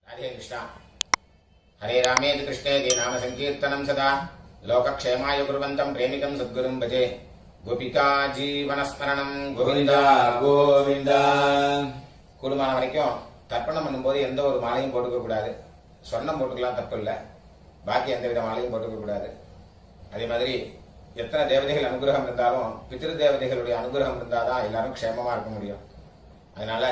राधे कृष्णा। हरे रामेति कृष्णेति नाम संकीर्तनं सदा लोकक्षेमाय कुर्वन्तं प्रेमिकं सद्गुरुं भजे। गोपिका जीवनस्मरणं गोविंदा गोविंदा। கூடுமான வரைக்கும் தர்ப்பணம் பண்ணும்போது எந்த ஒரு மாலையும் போட்டுக்க கூடாது. சொர்ணம் போட்டுக்கலாம், தப்பு இல்லை. பாக்கி எந்த வித மாலையும் போட்டுக்க கூடாது. அதே மாதிரி எத்தனை தேவதைகள் அனுகிரகம் இருந்தாலும் பித்ரு தேவதைகளுடைய அனுகிரகம் இருந்தாதான் எல்லாரும் க்ஷேமமா இருக்க முடியும். அதனால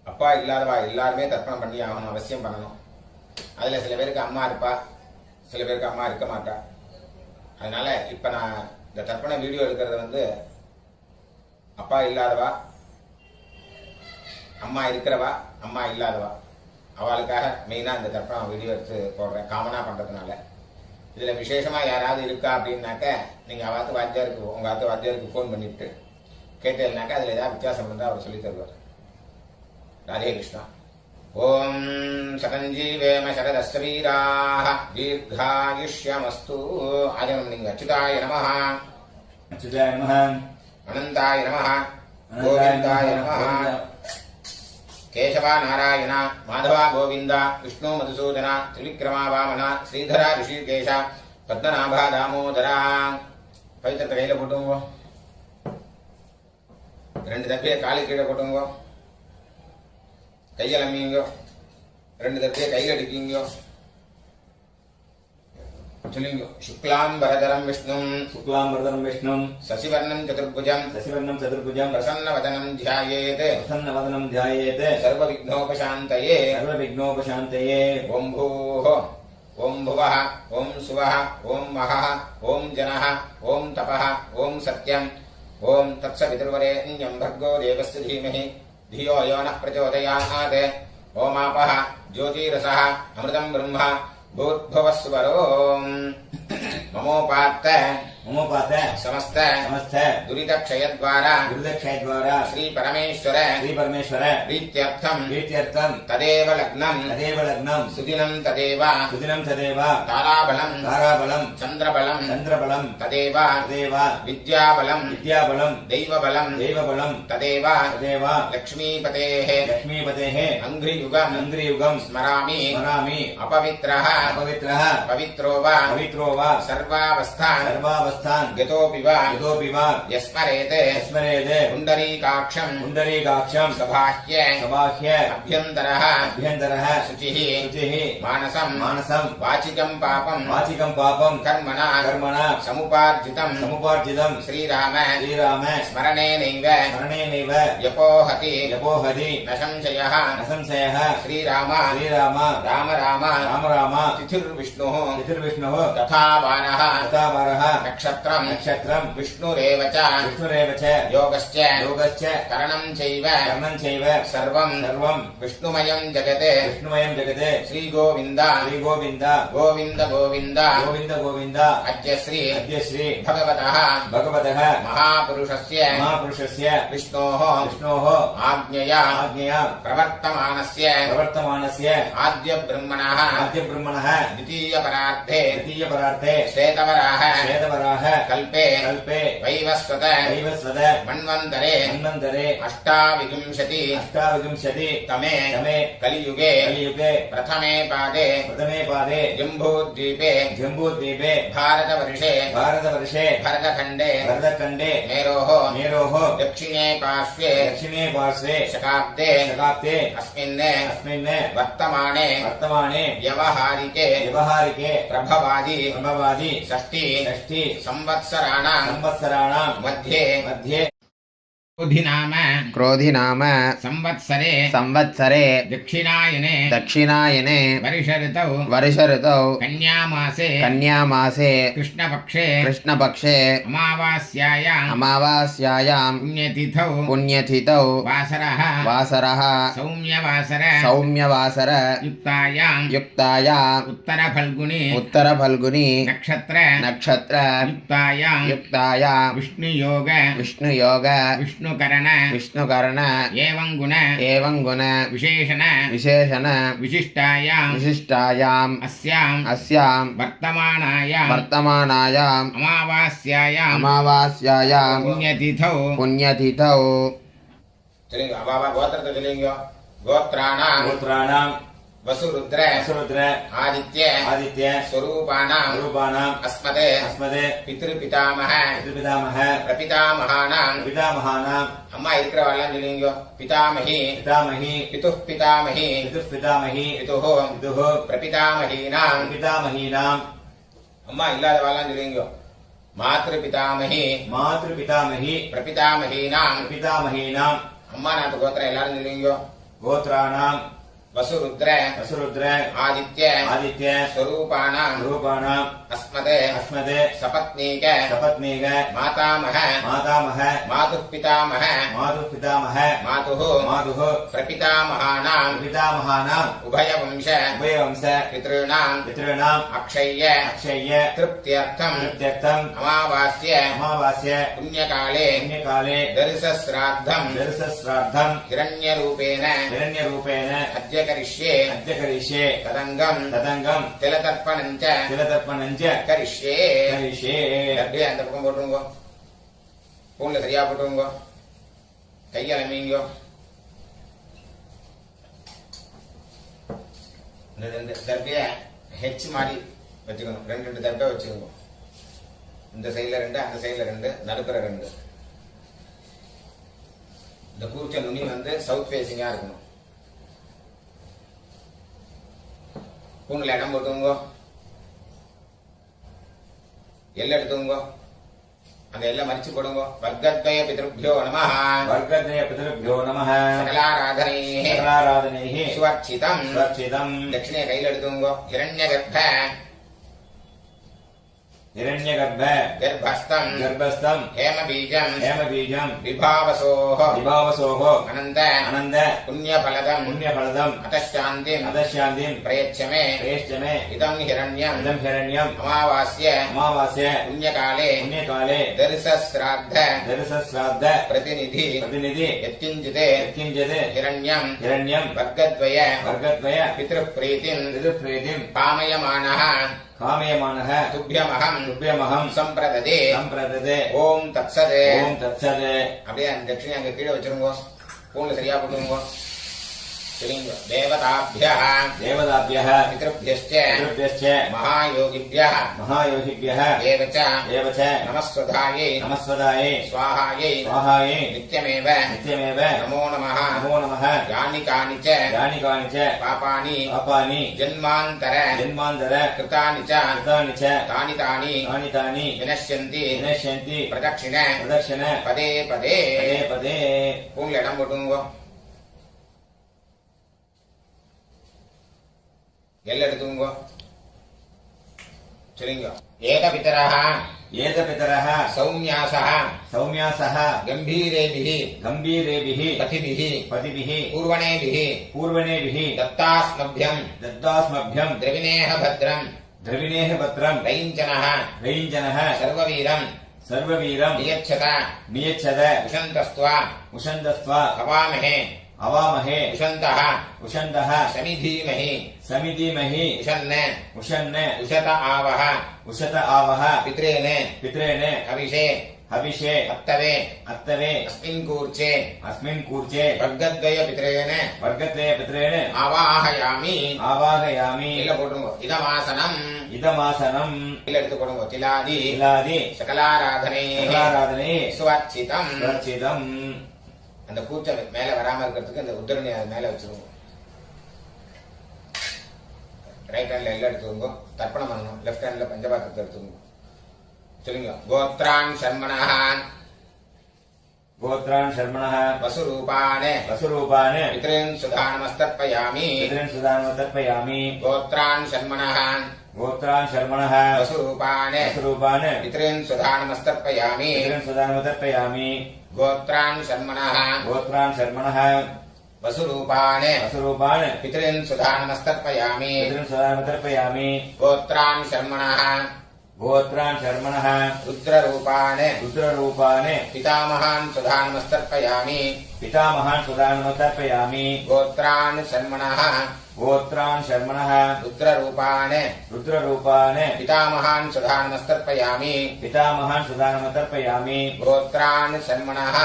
அப்பா இல்லாதவா எல்லாருமே தர்ப்பணம் பண்ணி ஆகணும், அவசியம் பண்ணணும். அதுல சில பேருக்கு அம்மா இருப்பா, சில பேருக்கு அம்மா இருக்க மாட்டா. அதனால இப்ப நான் இந்த தர்ப்பண வீடியோ எடுக்கிறது அப்பா இல்லாதவா, அம்மா இருக்கிறவா, அம்மா இல்லாதவா அவளுக்காக மெயினா இந்த தர்ப்பணம் வீடியோ எடுத்து போடுறேன், காமனா பண்றதுனால. இதுல விசேஷமா யாராவது இருக்கா அப்படின்னாக்க நீங்க அவாத்து வாத்தியாருக்கு, உங்க ஆத்து வாத்தியாருக்கு போன் பண்ணிட்டு கேட்டேன்னாக்கா அதுல ஏதாவது வித்தியாசம் இருந்தா அவர் சொல்லி தருவார். राधे कृष्ण। ओम सतंजीवेम शरदस्वीराः दीर्घायुष्यमस्तु। आजन्मलिंग अच्युताय नमः, अच्युताय नमः, अनंताय नमः, गोविंदाय नमः। केशवा नारायण माधवा गोविंद विष्णु मधुसूदन त्रिविक्रमा वामन श्रीधर ऋषिकेश पद्मनाभा दामोदरा। पवित्र கையில போட்டுங்க, ரெண்டு தப்பிய காலு கீழே போட்டுங்க, கையில் அம்மிங்கோ, ரெண்டு தப்பிய கையில் அடிக்கிங்கோ. சொல்லுங்க. शुक्लांबरधरं विष्णुं शुक्लांबरधरं विष्णुं शशिवर्णं चतुर्भुजं प्रसन्नवदनं ध्यायेत् सर्वविघ्नोपशान्तये ओं भूः ओं भुवः ओं सुवः ओं महः ओं जनः ओं तपः ओं सत्यं ओं तत्सवितुर्वरेण्यं भर्गो देवस्य धीमहि धियो यो नः प्रचोदयात्। ओमापः ज्योतिरसः अमृतं ब्रह्म भूर्भुवस्वरो। ममोपात्त समस्त दुरित क्षय द्वारा श्री परमेश्वर प्रीत्यर्थम तदेव लग्नं सुदिनं तदेव ताराबलं चंद्रबलं तदेव विद्याबलं दैवबलं तदेव लक्ष्मीपतेः अंघ्रियुगं स्मरामि अपवित्रः पवित्रो वा सर्वावस्थान् गतोऽपि वा यस्मरेते पुण्डरीकाक्षं सबाह्य अभ्यन्तरः शुचिः मानसं वाचिकं पापं कर्मणा समुपार्जितं श्रीराम स्मरणेनैव यपोहति न संशयः। श्रीराम राम तिथिर्विष्णुः तथा वारः नक्षत्रं विष्णुरेव च योगश्च करणं चैव सर्वं विष्णुमयं जगते श्री गोविंद अद्य श्री भगवतः महापुरुषस्य विष्णोः आज्ञया प्रवर्तमानस्य आद्य ब्रह्मणः द्वितीय परार्थे श्वेतवराह कल्पे वैवस्वत मन्वन्तरे अष्टाविंशति तमे कलियुगे प्रथमे पादे जम्बूद्वीपे भारतवर्षे भरतखण्डे मेरोः दक्षिणे पार्श्वे शकाब्दे अस्मिन् वर्तमाने व्यवहारिके प्रभवादि षष्ठी संवत्सराणां मध्ये क्रोधि नाम संवत्सरे दक्षिणायने वर्ष ऋतौ कन्यामासे कृष्णपक्षे अमावास्यायां पुण्यतिथौ वासरः सौम्यवासर युक्तायां उत्तरफल्गुनी नक्षत्र युक्तायां विष्णुयोग विष्णुकरण एवं गुण विशेषण विशिष्टायाम् अस्यां वर्तमानायाम् अमावास्यायां पुण्यतिथौ गोत्रத்தை சொல்லுங்க. गोत्राणाम् गोत्राणाम् वसुरुद्र वसुरुद्र आदित्य आदित्य स्वरूपाणाम् स्वरूपाणाम् अस्मदे अस्मदे पितृपितामह पितृपितामह प्रपितामहानाम् पितामहानाम् अम्मा इरुक्कறவெல்லாம் சொல்லுங்க पितामही पितामही पितुः पितामही पितुः पितामही पितुः पितुः प्रपितामहीनाम् पितामहीनाम् अम्मा इल्लादவெல்லாம் சொல்லுங்க मातृपितामही मातृपितामही प्रपितामहीनाम् पितामहीनाम् अम्मा नाथ गोत्र எல்லாரும் சொல்லுங்க गोत्राणाम् वसुरुद्र वसुरुद्र आदित्य आदित्य स्वरूपाणाम् स्वरूपाणाम् अस्मदे अस्मदे सपत्नीक सपत्नीक मातामह मातामह मातुः पितामह मातुः पितामह मातुः मातुः प्रपितामहानाम् पितामहानाम् उभयवंश उभयवंश पितॄणाम् पितॄणाम् अक्षय्य अक्षय्य तृप्त्यर्थम् तृप्त्यर्थम् अमावास्य अमावास्य पुण्यकाले पुण्यकाले दर्शश्राद्धम् दर्शश्राद्धम् हिरण्यरूपेण हिरण्यरूपेण अद्य करिष्ये अद्य करिष्ये तदङ्गम् तदङ्गम् तिलतर्पणम् च तिलतर्पणम् च करिष्ये करिष्ये அப்படியே அந்த பக்கம் போட்டுருங்கோ பூண்ல சரியா போட்டுருங்கோ கையால மீங்கோ இந்த தர்பைய ஹெச் மாதிரி வச்சுக்கணும் ரெண்டு தர்பை வச்சுக்கோங்க இந்த சைடுல ரெண்டு அந்த சைடுல ரெண்டு நடுப்புற ரெண்டு இந்த கூர்ச்ச நுனி வந்து சவுத் ஃபேசிங்கா இருக்கணும் பூண்ல இடம் போட்டுங்கோ எல்லை எடுத்துங்கோ அந்த எல்லை மறிச்சு போடுங்கோ வர்க்கத்வய பிதృभ्यो நமः वर्गद्वय पितृभ्यो नमः சகலாராதனைः सकलाराधनैः சுவர்ச்சிதம் सुरक्षितम् தட்சிணைய கையில எடுத்துங்கோ இரண்யகர்ப்ப हिरण्यगर्भ கர்ப்பஸ்தம் गर्भस्थम् ஹேமபீஜம் हेमबीजम् விபாவசோः विभावसोः அனந்த अनन्द புண்ணியபலதம் पुण्यफलदम् அதशाந்திம் अदशान्तिम् பிரயச்சமே प्रेष्यमे இதம் ஹிரண்யம் इदम् हिरण्यम् அமாவாஸ்ய अमावास्य புண்ணியகாலே पुण्यकाले தரிசஸ்ராத்த दर्शश्राद्ध பிரதிநிதி प्रतिनिधि यत्किञ्चित् यत्किञ्चित् हिरण्यम् हिरण्यम् वर्गद्वय वर्गद्वय पितृप्रीतिम् पितृप्रीतिम् कामयमानः कामयमानः तुभ्यमहम् तुभ्यमहम् सम्प्रददे सम्प्रददे ஓம் தத்சத் ओम तत्सत् அப்படியே அந்த தட்சிணை அங்க கீழே வச்சிருங்கோ பூண்ல சரியா போட்டுருங்கோ சரிங்க தேவதாभ्यः देवताभ्यः पितृभ्यश्च पितृभ्यश्च महायोगिभ्यः महायोगिभ्यः एव च एव च नमस्वधायै नमस्वदायै स्वाहायै स्वाहायै नित्यमेव नित्यमेव नमो नमः नमो नमः यानि कानि च यानि कानि च पापानि पापानि जन्मान्तर जन्मान्तर कृतानि च कृतानि च तानि तानि तानि तानि विनश्यन्ति विनश्यन्ति प्रदक्षिण प्रदक्षिण पदे पदे पदे पदे பூண்ல இடம் போட்டுங்கோ எல்லை எடுத்துங்கோ சரிங்க ஏகபிதரः ஏகபிதரः சௌம்யாசः सौम्यासः गम्भीरेभिः गम्भीरेभिः पथिभिः पतिभिः पूर्वणेभिः पूर्वणेभिः दत्तास्मभ्यम् दत्तास्मभ्यम् द्रविणेह भद्रम् द्रविणेः पत्रम् रैञ्जनः रैञ्जनः सर्ववीरम् सर्ववीरम् नियच्छत नियच्छद उशन्तस्त्वा उशन्दस्त्वा हवामहे अवामहे उशन्तः उशन्दः समिधीमहि समिधीमहि उशन्न उशन्न उशत आवह उशत आवह पित्रेण पित्रेण हविषे हविषे अत्तवे अत्तवे अस्मिन् कूर्चे अस्मिन् कूर्चे वर्गद्वय पित्रेण वर्गद्वय पित्रेण आवाहयामि आवाहयामि இல்ல போட்டுருங்க இதமாசனம் इदमासनम् இல்ல எடுத்து போடுங்க திலாதி तिलादि சகலாராதனை सकलाराधने சுவர்ச்சிதம் सुरक्षितम् அந்த கூச்ச மேல வராம இருக்கிறதுக்கு அந்த உத்தரணி அது மேல வச்சிருங்க ரைட் ஹேண்ட்ல எல்லாம் எடுத்துக்கோங்க தர்ப்பணம் பண்ணணும் லெஃப்ட் ஹேண்ட்ல பஞ்சபாத்திரத்தை எடுத்துக்கோங்க சொல்லுங்க கோத்ரான் சர்மணः गोत्रान् शर्मणः वसुरूपान् वसुरूपान् पितॄन् सुधानमस्तर्पयामि पितॄन् सुदानम् तर्पयामि गोत्रान् शर्मणः गोत्रान् शर्मणः वसुरूपान् वसुरूपान् पितॄन् सुधानमस्तर्पयामि पितॄन् सुदानम् तर्पयामि गोत्रान् शर्मणः गोत्रान् शर्मणः वसुरूपान् वसुरूपान् पितॄन् सुधानमस्तर्पयामि पितॄन् सुदानम् तर्पयामि गोत्रान् शर्मणः गोत्रान् शर्मणः रुद्ररूपान् रुद्ररूपान् पितामहान् सुधानमस्तर्पयामि पितामहान् सुदानमतर्पयामि गोत्रान् षण्मणः गोत्रान् शर्मणः रुद्ररूपान् रुद्ररूपान् पितामहान् सुधानमस्तर्पयामि पितामहान् सुदानमतर्पयामि गोत्रान् षण्मणः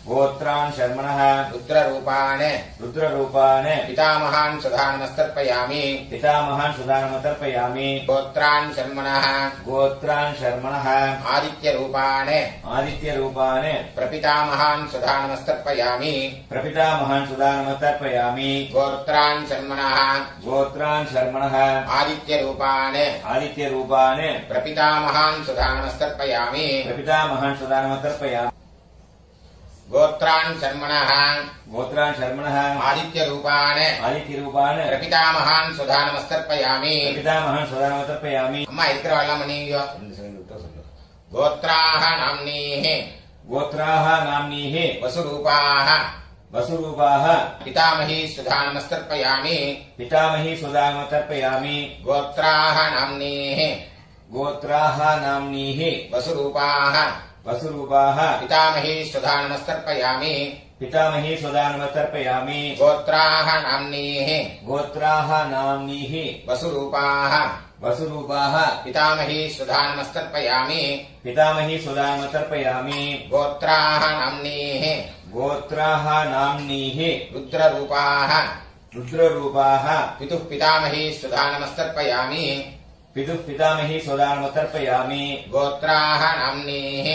गोत्रान् शर्मणः रुद्ररूपान् रुद्ररूपान् पितामहान् सुधानमस्तर्पयामि पितामहान् सुदानमतर्पयामि गोत्रान् षण्मणः गोत्रान् शर्मणः आदित्यरूपान् आदित्यरूपान् प्रपितामहान् सुधानमस्तर्पयामि प्रपितामहान् सुदानमतर्पयामि गोत्रान् षण्मणः गोत्रान् शर्मणः आदित्यरूपान् आदित्यरूपान् प्रपितामहान् सुधानमस्तर्पयामि प्रपितामहान् सुदानमतर्पयामि गोत्रान् षण्मणः गोत्रान् शर्मणः आदित्यरूपान् आदित्यरूपान् प्रपितामहान् सुधानमस्तर्पयामि प्रपितामहान् सुदानमतर्पयामि அம்மா இருக்கிறவெல்லாம் நீங்க गोत्राः नाम्नीः गोत्राः नाम्नीः वसुरूपाः वसुरूपाः पितामही सुधानमस्तर्पयामि पितामही सुदानमतर्पयामि गोत्राः नाम्नीः गोत्राः नाम्नीः वसुरूपाः वसुरूपाः पितामही सुधानमस्तर्पयामि पितामही सुदानमतर्पयामि गोत्राः नाम्नीः गोत्राः नाम्नीः वसुरूपाः वसुरूपाः पितामही सुधानमस्तर्पयामि पितामही सुदानमतर्पयामि गोत्राः नाम्नीः गोत्राः नाम्नीः रुद्ररूपाः रुद्ररूपाः पितुः पितामही सुधानमस्तर्पयामि पितुः पितामही सुदानमतर्पयामि गोत्राः नाम्नीः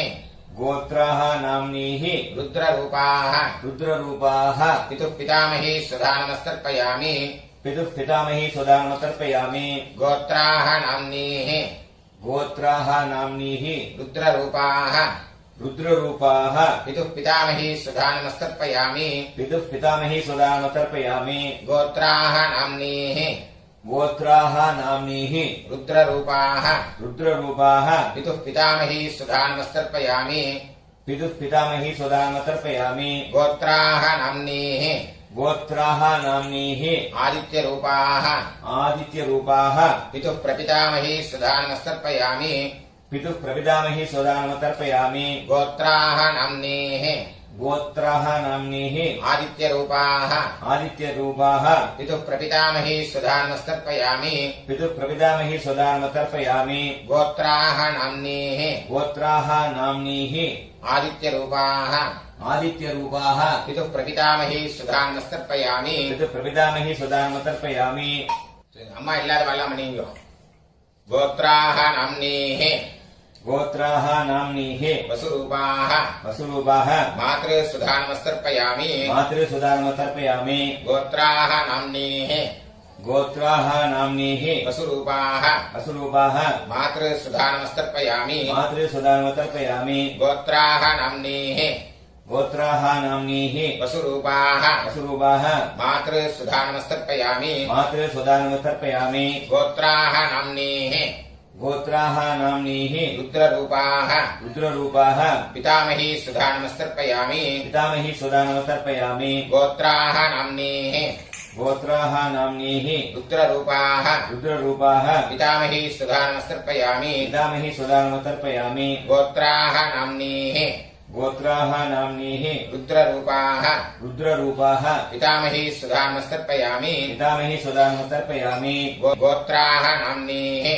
गोत्राः नाम्नीः रुद्ररूपाः रुद्ररूपाः पितुः पितामही सुधानमस्तर्पयामि पितुः पितामही सुदानमतर्पयामि गोत्राः नाम्नीः गोत्राः नाम्नीः रुद्ररूपाः रुद्ररूपाः पितुः पितामही सुधानमस्तर्पयामि पितुः पितामही सुदानमतर्पयामि गोत्राः नाम्नीः गोत्राः नाम्नीः रुद्ररूपाः रुद्ररूपाः पितुः पितामही सुधानमस्तर्पयामि पितुः पितामही सुदानमतर्पयामि गोत्राः नाम्नीः गोत्राः नाम्नीः आदित्यरूपाः आदित्यरूपाः पितुः प्रपितामही सुधानमस्तर्पयामि पितुः प्रपितामही सुदानमतर्पयामि गोत्राः नाम्नीः गोत्राः नाम्नीः आदित्यरूपाः आदित्यरूपाः पितुः प्रपितामही सुधानमस्तर्पयामि पितुः प्रपितामही सुदानमतर्पयामि गोत्राः नाम्नीः गोत्राः नाम्नीः आदित्यरूपाः आदित्यरूपाः पितुः प्रपितामही सुधानमस्तर्पयामि पितुः प्रपितामही सुदानमतर्पयामि अम्मा इल्लादवल्लाम नींगो गोत्राः नाम्नीः गोत्राः नाम्नीः वसुरूपाः वसुरूपाः मातृ सुधानमस्तर्पयामि मातृ सुदानमतर्पयामि गोत्राः नाम्नीः गोत्राः नाम्नीः वसुरूपाः वसुरूपाः मातृ सुधानमस्तर्पयामि मातृ सुदानमतर्पयामि गोत्राः नाम्नीः गोत्राः नाम्नीः वसुरूपाः वसुरूपाः मातृ सुधानमस्तर्पयामि मातृ सुदानमतर्पयामि गोत्राः नाम्नीः गोत्राः नाम्नीः रुद्ररूपाः रुद्ररूपाः पितामही सुधानमस्तर्पयामि पितामही सुदानमतर्पयामि गोत्राः नाम्नीः गोत्राः नाम्नीः रुद्ररूपाः रुद्ररूपाः पितामही सुधानमस्तर्पयामि पितामही सुदानमतर्पयामि गोत्राः नाम्नीः गोत्राः नाम्नीः रुद्ररूपाः रुद्ररूपाः पितामही सुधानमस्तर्पयामि पितामही सुदानमतर्पयामि गोत्राः नाम्नीः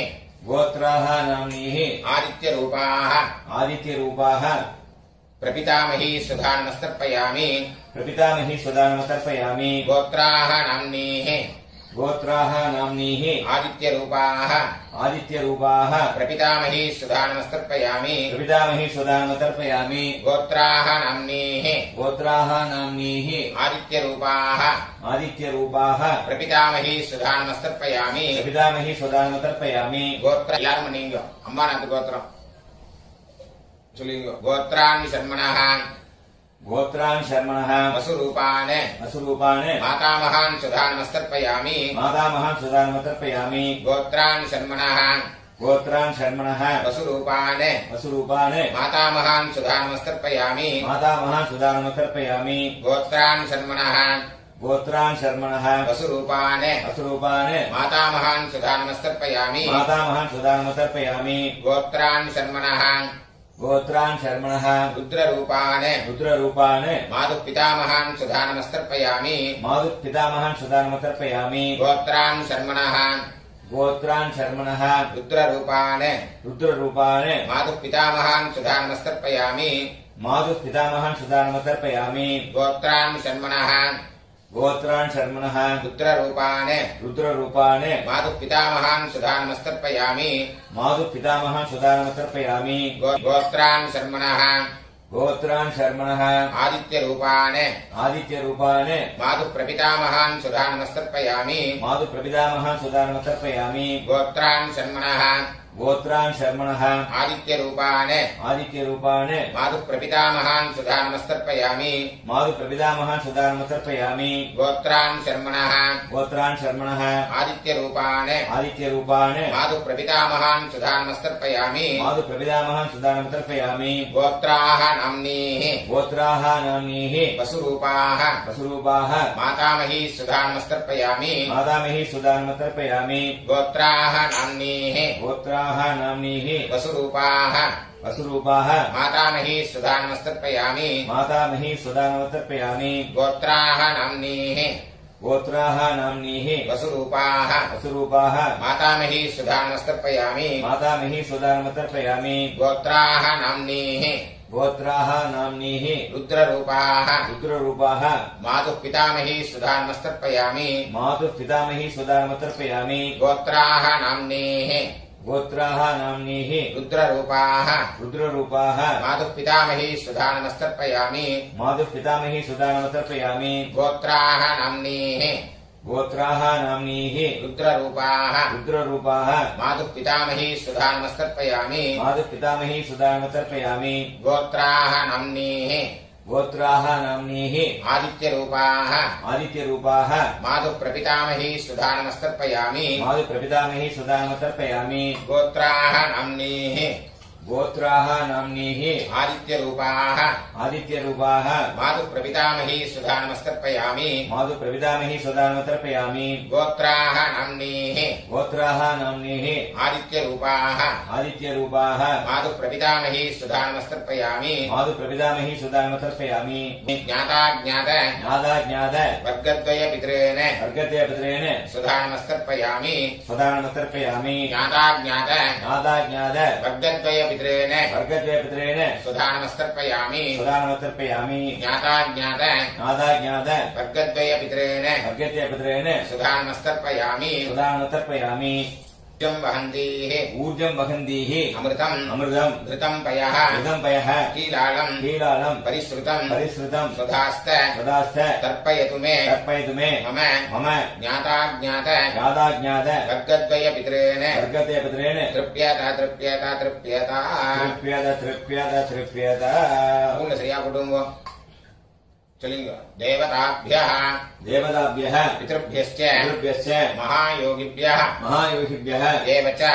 गोत्राः नाम्नीः आदित्यरूपाः आदित्यरूपाः प्रपितामही सुधानमस्तर्पयामि प्रपितामही सुदानमतर्पयामि गोत्राः नाम्नीः गोत्राः नाम्नीः आदित्यरूपाः आदित्यरूपाः प्रपितामही सुधानमस्तर्पयामि प्रपितामही सुदानमतर्पयामि गोत्राः नाम्नीः गोत्राः नाम्नीः आदित्यरूपाः आदित्यरूपाः प्रपितामही सुधानमस्तर्पयामि प्रपितामही सुदानमतर्पयामि गोत्र எல்லாரும் நீங்க அம்மா நாத்து கோத்திரம் சொல்லுங்க गोत्रान् षण्मणः गोत्रान् शर्मणः वसुरूपान् वसुरूपान् मातामहान् सुधानमस्तर्पयामि मातामहान् सुदानमतर्पयामि गोत्रान् षण्मणः गोत्रान् शर्मणः वसुरूपान् वसुरूपान् मातामहान् सुधानमस्तर्पयामि मातामहान् सुदानमतर्पयामि गोत्रान् षण्मणः गोत्रान् शर्मणः वसुरूपान् वसुरूपान् मातामहान् सुधानमस्तर्पयामि मातामहान् सुदानमतर्पयामि गोत्रान् षण्मणः गोत्रान् शर्मणः रुद्ररूपान् रुद्ररूपान् मातुः पितामहान् सुधा नमस्तर्पयामि मातुः पितामहान् सुदानमतर्पयामि गोत्रान् शर्मणः गोत्रान् शर्मणः रुद्ररूपान् रुद्ररूपान् मातुः पितामहान् सुधा नमस्तर्पयामि मातुः पितामहान् सुदानमतर्पयामि गोत्रान् शर्मणः गोत्रान् शर्मणः रुद्ररूपान् रुद्ररूपान् मातुः पितामहान् सुधा नमस्तर्पयामि मातुः पितामहान् सुदानमतर्पयामि गोत्रान् शर्मणः गोत्रान् शर्मणः आदित्यरूपान् आदित्यरूपान् मातुः प्रपितामहान् सुधा नमस्तर्पयामि मातुः प्रपितामहान् सुदानमतर्पयामि गोत्रान् शर्मणः गोत्रान् शर्मणः आदित्यरूपान् आदित्यरूपान् मातुः प्रपितामहान् सुधा नमस्तर्पयामि मातुः प्रपितामहान् सुदानमतर्पयामि गोत्रान् शर्मणः गोत्रान् शर्मणः आदित्यरूपान् आदित्यरूपान् मातुः प्रपितामहान् सुधा नमस्तर्पयामि मातुः प्रपितामहान् सुदानमतर्पयामि गोत्राः नाम्नीः गोत्राः नाम्नीः वसुरूपाः वसुरूपाः मातामही सुधा नमस्तर्पयामि मातामही सुदानमतर्पयामि गोत्राः नाम्नीः गोत्राः नाम्नीः वसुरूपाः वसुरूपाः मातामही सुधा नमस्तर्पयामि मातामही सुदानमतर्पयामि गोत्राः नाम्नीः गोत्राः नाम्नीः वसुरूपाः वसुरूपाः मातामही सुधा नमस्तर्पयामि मातामही सुदानमतर्पयामि गोत्राः नाम्नीः गोत्राः नाम्नीः रुद्ररूपाः रुद्ररूपाः मातुः पितामही सुधा नमस्तर्पयामि मातुः पितामही सुदानमतर्पयामि गोत्राः नाम्नीः गोत्राः नाम्नीः रुद्ररूपाः रुद्ररूपाः मातुः पितामही सुधा नमस्तर्पयामि मातुः पितामही सुदानमतर्पयामि गोत्राः नाम्नीः गोत्राः नाम्नीः रुद्ररूपाः रुद्ररूपाः मातुः पितामही सुधा नमस्तर्पयामि मातुः पितामही सुदानमतर्पयामि गोत्राः नाम्नीः गोत्राः नाम्नीः आदित्यरूपाः आदित्यरूपाः मातुः प्रपितामही सुधा नमस्तर्पयामि मातुः प्रपितामही सुदानमतर्पयामि गोत्राः नाम्नीः गोत्राः नाम्नीः आदित्यरूपाः आदित्यरूपाः मातुः प्रपितामही सुधा नमस्तर्पयामि मातुः प्रपितामही सुदानमतर्पयामि गोत्राः नाम्नीः गोत्राः नाम्नीः आदित्यरूपाः आदित्यरूपाः मातुः प्रपितामही सुधा नमस्तर्पयामि मातुः प्रपितामही सुदानमतर्पयामि ज्ञाताज्ञात ज्ञाताज्ञात वर्गद्वयपितॄन् वर्गद्वयपितॄन् सुधा नमस्तर्पयामि सुदानमतर्पयामि ज्ञाताज्ञात ज्ञाताज्ञात वर्गद्वयपितॄन् वर्गद्वयपितॄन् सुधा नमस्तर्पयामि सुदानमतर्पयामि ज्ञाताज्ञात ज्ञाताज्ञात वर्गद्वयपितॄन् वर्गद्वयपितॄन् सुधा नमस्तर्पयामि सुदानमतर्पयामि ऊर्जं वहन्तीः ऊर्जं वहन्तीः अमृतम् अमृतम् घृतं पयः घृतं पयः कीलालम् कीलालम् परिश्रुतम् परिश्रुतम् सुधास्त सदास्थ तर्पयतु मे तर्पयतु मे मम मम ज्ञाताज्ञात ज्ञाताज्ञात वर्गद्वयपितॄन् वर्गद्वयपितॄन् तृप्यत तृप्यत तृप्यत तृप्यत तृप्यत तृप्यत पूर्ण சரியா போடுங்க சொல்லுங்க देवताभ्यः देवताभ्यः पितृभ्यश्च पितृभ्यश्च महायोगिभ्यः महायोगिभ्यः एव च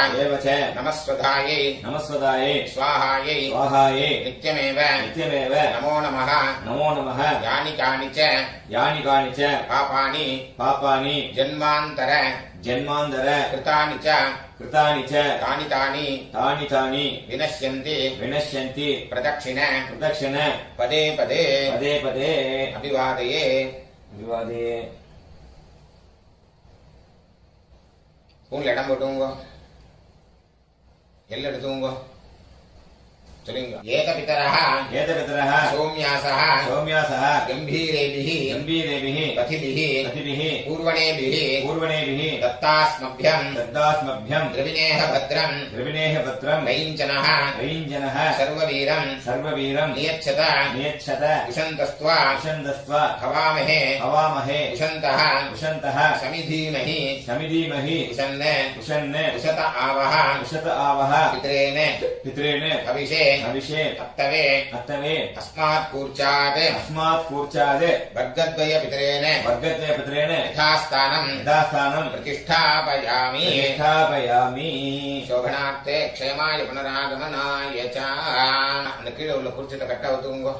नमस्वधायै नमस्वदायै स्वाहायै स्वाहायै नित्यमेव नित्यमेव नमो नमः नमो नमः यानि कानि च पापानि जन्मान्तर कृतानि च तानि विनश्यन्ति प्रदक्षिण पदे पदे अभिवादये பூன்ல இடம் போட்டுங்க எல்லாம் எடுத்துங்க சொல்லுங்க ஏகபிதரः சௌம்யாசः கம்பீரேபிः பதிபிः பூர்வணேபிः दत्तास्मभ्यम् द्रविणेह भद्रम् रयिञ्जनः सर्ववीरम् नियच्छत उशन्तस्त्वा हवामहे उशन्तः समिधीमहि उशन् उशत आवः पितॄन् हविषे अत्तवे अस्मात् कूर्चात् वर्गद्वयपितॄन् यथास्थानम् प्रतिष्ठापयामि शोभनार्थे क्षेमाय पुनरागमनाय च அந்த கீழே உள்ள குறிச்சத்தை கட்ட ஊத்துங்க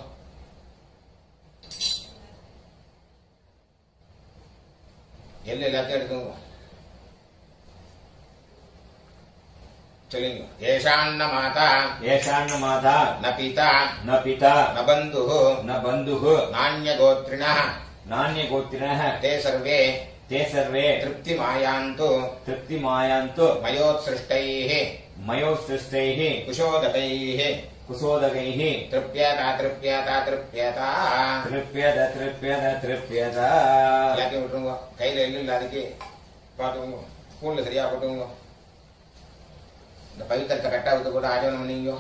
எல்லாத்தையும் எடுத்துங்க சொல்லுங்க. ஏஷான்ன மாதா येषान्न माता ந பிதா न पिता ந பந்துः न बन्धुः நான்யகோத்ரிணः नान्यगोत्रिणः ते सर्वे ते सर्वे तृप्तिमायान्तु तृप्तिमायान्तु मयोत्सृष्टैः मयोत्सृष्टैः कुशोदकैः कुशोदकैः तृप्यता तृप्यता तृप्यता. तृप्यत तृप्यत तृप्यत. எல்லாத்தையும் விட்டுருங்க. கையில எள்ளு இல்ல, அதுக்கு பார்த்துக்கோங்க. ஸ்பூன்ல சரியா போட்டுங்க. இந்த பவித்திரத்தை கரெக்டா விட்டு கூட ஆஜனம் பண்ணீங்க.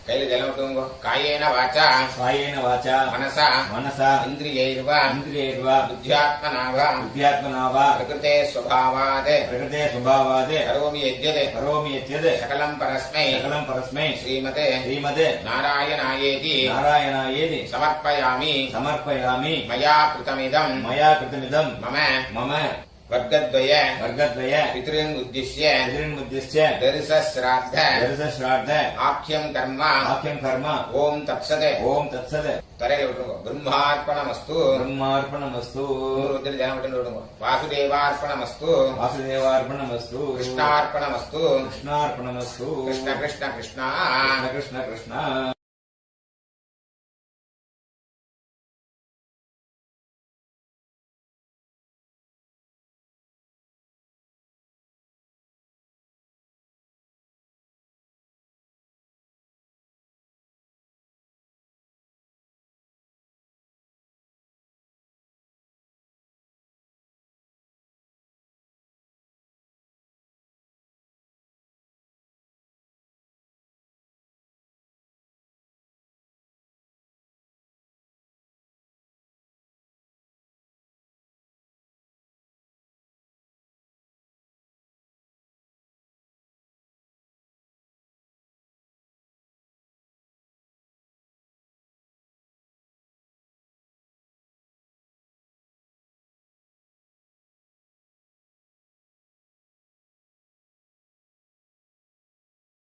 கையில ஜலம் விட்டுங்க. காயேன வாச்சா कायेन वाचा மனசா मनसा இந்திரியைர்வ इन्द्रियैर्वा बुद्ध्यात्मना वा बुद्ध्यात्मना वा प्रकृते स्वभावात् प्रकृते स्वभावात् करोमि यद्यत् करोमि यद्यत् सकलं परस्मै सकलं परस्मै श्रीमते श्रीमते नारायणायेति नारायणायेति समर्पयामि. समर्पयामि. मया कृतमिदं मया कृतमिदं मम मम वर्गद्वय वर्गद्वय पितॄन् उद्दिश्य पितॄन्मुद्दिश्य दर्शश्राद्ध दर्शश्राद्ध आख्यं कर्म आख्यं कर्म ओम तत्सत्. ओम तत्सत्. தரையில விட்டுருங்க. பிரம்மார்ப்பணமஸ்து. ब्रह्मार्पणमस्तु. ஜனம் விட்டு விடுங்க. வாசுதேவார்ப்பணமஸ்து. वासुदेवार्पणमस्तु. கிருஷ்ணார்ப்பணமஸ்து. कृष्णार्पणमस्तु. கிருஷ்ண கிருஷ்ண கிருஷ்ணா. कृष्ण कृष्ण कृष्ण.